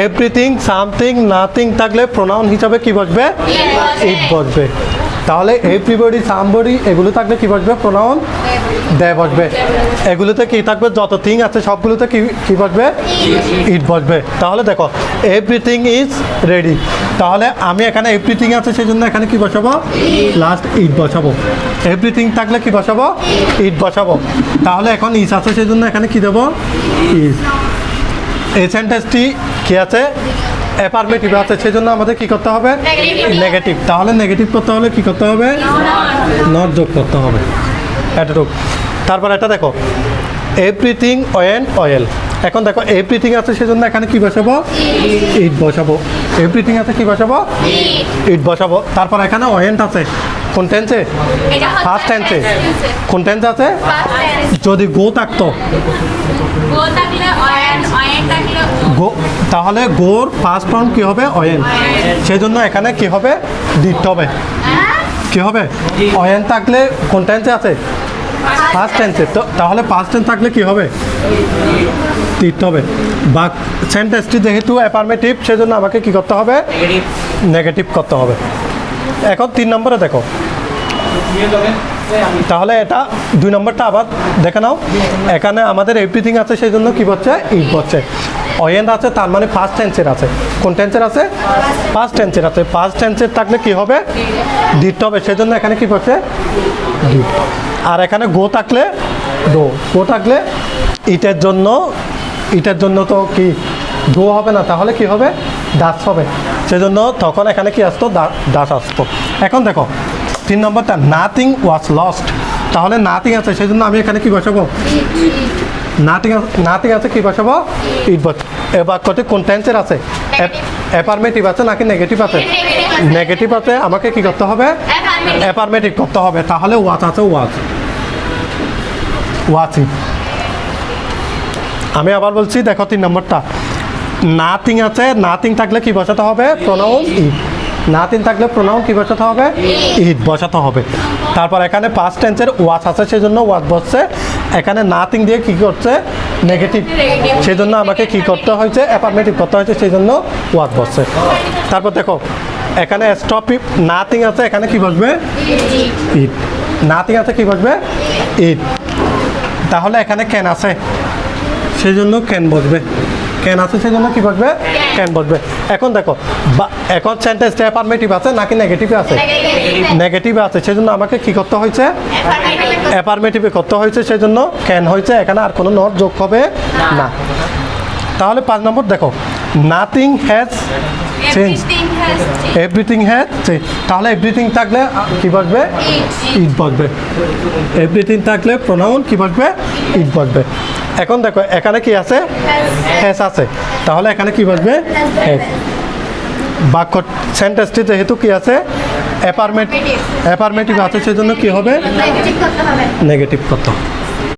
Everything, something, nothing থাকলে pronoun হিসাবে কি বসবে? ইট বসবে। তাহলে এভরিবডি, সামবডি এগুলো থাকলে কি বসবে? প্রোনাউন দে বসবে। এগুলোতে কি থাকবে? যত থিং আছে সবগুলোতে কি বসবে? ইট বসবে। তাহলে দেখো এভরিথিং ইজ রেডি, তাহলে আমি এখানে এভরিথিং আছে সেই জন্য এখানে কি বসাবো? লাস্ট ইট বসাবো। এভরিথিং থাকলে কি বসাবো? ইট বসাবো। তাহলে এখন ইজ আছে সেই জন্য এখানে কি দেবো? ইজ। এই সেন্টেন্সটি কি আছে? অ্যাফার্মেটিভ আছে, সেই জন্য আমাদের কি করতে হবে? নেগেটিভ। তাহলে নেগেটিভ করতে হলে কি করতে হবে? নট যোগ করতে হবে, এতটুকু। তারপর এটা দেখো এভরিথিং ওয়েন্ট ওয়েল। এখন দেখো এভরিথিং আছে সেই জন্য এখানে কি বসাবো? ইট বসাবো। এভরিথিং আছে কি বসাবো? ইট বসাবো। তারপর এখানে ওয়েন্ট আছে, কোন টেন্সে? ফার্স্ট টেন্সে। কোন টেন্স আছে? যদি গো থাকতো গো, তাহলে গোর ফার্স্ট ফর্ম কি হবে? ওয়েন। সেই জন্য এখানে কি হবে? ডিট হবে। কি হবে? ওয়েন থাকলে কোন টেন্সে আছে? ফার্স্ট টেন্সে। তো তাহলে ফার্স্ট টেন্স থাকলে কি হবে? ডিট হবে। বা সেন্টেন্সটি যেহেতু অ্যাফার্মেটিভ সেজন্য আমাকে কি করতে হবে? নেগেটিভ করতে হবে। এখন 3 নম্বরে দেখো, তাহলে এটা 2 নম্বরটা আবার দেখে নাও। এখানে আমাদের এভরিথিং আছে সেই জন্য কি বলছে? ইট বলছে। ওয়েন আছে তার মানে ফার্স্ট টেন্সের আছে। কোন টেন্সের আছে? ফার্স্ট টেন্সের আছে। ফার্স্ট টেন্সের থাকলে কি হবে? ডিট হবে। সেই জন্য এখানে কি বলছে? ডিট। আর এখানে গো থাকলে গো থাকলে ইটের জন্য তো কি গো হবে না, তাহলে কি হবে? ডাস হবে। সেজন্য তখন এখানে কি আসতো? ডাস আসতো। এখন দেখো 3 নম্বরটা, নাথিং ওয়াজ লস্ট। তাহলে নাথিং আছে সেই জন্য আমি এখানে কি বসাবো? নাথিং আছে কি বসাবো? ইট বস। এ বাক্যটি কোন টেন্সের আছে? অ্যাফার্মেটিভ আছে নাকি নেগেটিভ আছে? নেগেটিভ আছে, আমাকে কি করতে হবে? অ্যাফার্মেটিভ করতে হবে। তাহলে ওয়াজ আছে, ওয়াচিং। আমি আবার বলছি, দেখো 3 নম্বরটা, নাথিং আছে, নাথিং থাকলে কি বসাতে হবে? প্রোনাউন ইট। নাথিং থাকলে প্রোনাউন কি বসাতে হবে? ইট বসাতে হবে। তারপর এখানে পাস্ট টেন্সের ওয়াজ আছে সেই জন্য ওয়াজ বসছে। এখানে নাথিং দিয়ে কি করছে? নেগেটিভ। সেই জন্য আমাকে কি করতে হয়েছে? অ্যাফার্মেটিভ করতে হয়েছে, সেই জন্য ওয়াজ বসছে। তারপর দেখো এখানে স্টপ ইট, নাথিং আছে, এখানে কি বসবে? ইট। নাথিং আছে কি বসবে? ইট। তাহলে এখানে ক্যান আছে সেই জন্য ক্যান বসবে। ক্যান আছে সেই জন্য কি বসবে? ক্যান বসবে। এখন দেখো এখন সেন্টেন্সটা অ্যাফার্মেটিভ আছে নাকি নেগেটিভে আছে? নেগেটিভে আছে, সেই জন্য আমাকে কি করতে হয়েছে? অ্যাফার্মেটিভে করতে হয়েছে, সেই জন্য ক্যান হয়েছে। এখানে আর কোনো নট যোগ হবে না। তাহলে 5 নম্বর দেখো, nothing has change, everything has change. তাহলে এভরিথিং থাকলে কি বসবে? ইট বসবে। এভরিথিং থাকলে প্রোনাউন কি বসবে? ইট বসবে। এখন দেখো এখানে কি আছে? হ্যাজ আছে, তাহলে এখানে কি বসবে? হ্যাজ। বাক্য সেন্টেন্সটি যেহেতু কি আছে? অ্যাফার্মেটিভ আছে সেই জন্য কি হবে? নেগেটিভ করতে হবে।